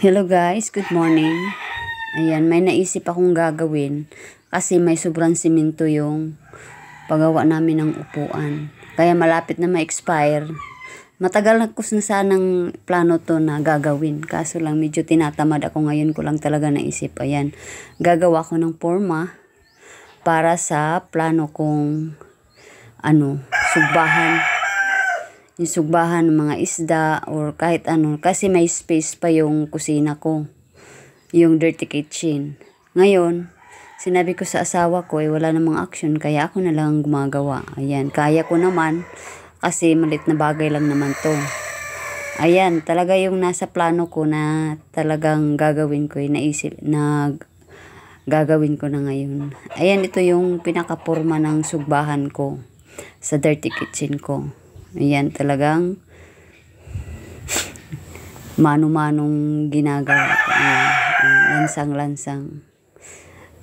Hello guys, good morning. Ayan, may naisip akong gagawin kasi may sobrang simento yung paggawa namin ng upuan. Kaya malapit na ma-expire. Matagal na ko na sanang plano to na gagawin. Kaso lang medyo tinatamad ako ngayon ko lang talaga naisip. Ayan, gagawa ko ng forma para sa plano kong sugbahan. Yung sugbahan ng mga isda or kahit ano. Kasi may space pa yung kusina ko. Yung dirty kitchen. Ngayon, sinabi ko sa asawa ko, wala namang action, kaya ako na lang gumagawa. Ayan, kaya ko naman, kasi malit na bagay lang naman to. Ayan, talaga yung nasa plano ko na talagang gagawin ko, naisip na gagawin ko na ngayon. Ayan, ito yung pinakaporma ng sugbahan ko sa dirty kitchen ko. Ayan, talagang mano-manong ginagawa ko. Ayan, lansang-lansang.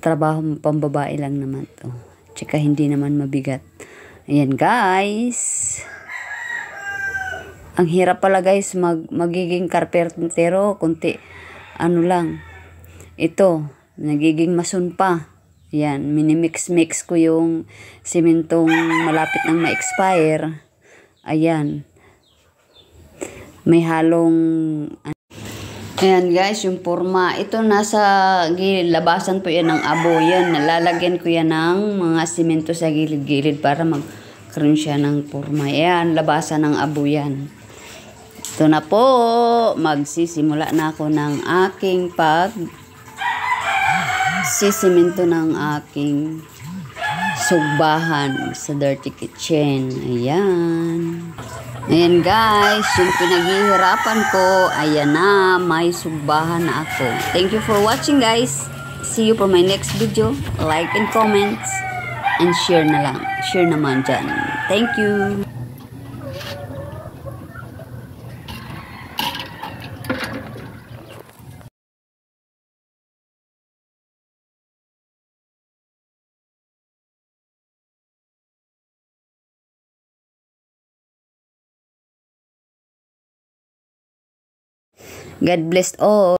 Trabaho pambabae lang naman to. Tsaka hindi naman mabigat. Ayan guys. Ang hirap pala guys magiging karpentero. Kunti lang. Ito. Nagiging mason pa. Ayan. Minimix-mix ko yung simentong malapit nang ma-expire. Ayan. May halong ayan guys, yung forma. Ito nasa labasan po yan ng abo. Yan, nalalagyan ko yan ng mga simento sa gilid-gilid para magkaroon siya ng forma. Ayan, labasan ng abo yan. Ito na po. Magsisimula na ako ng aking sisimento ng aking sugbahan sa dirty kitchen. Ayan. Ayan guys, yung pinaghihirapan ko, ayan na, may sugbahan na ako. Thank you for watching guys. See you for my next video. Like and comments. And share na lang. Share naman dyan. Thank you. God bless all.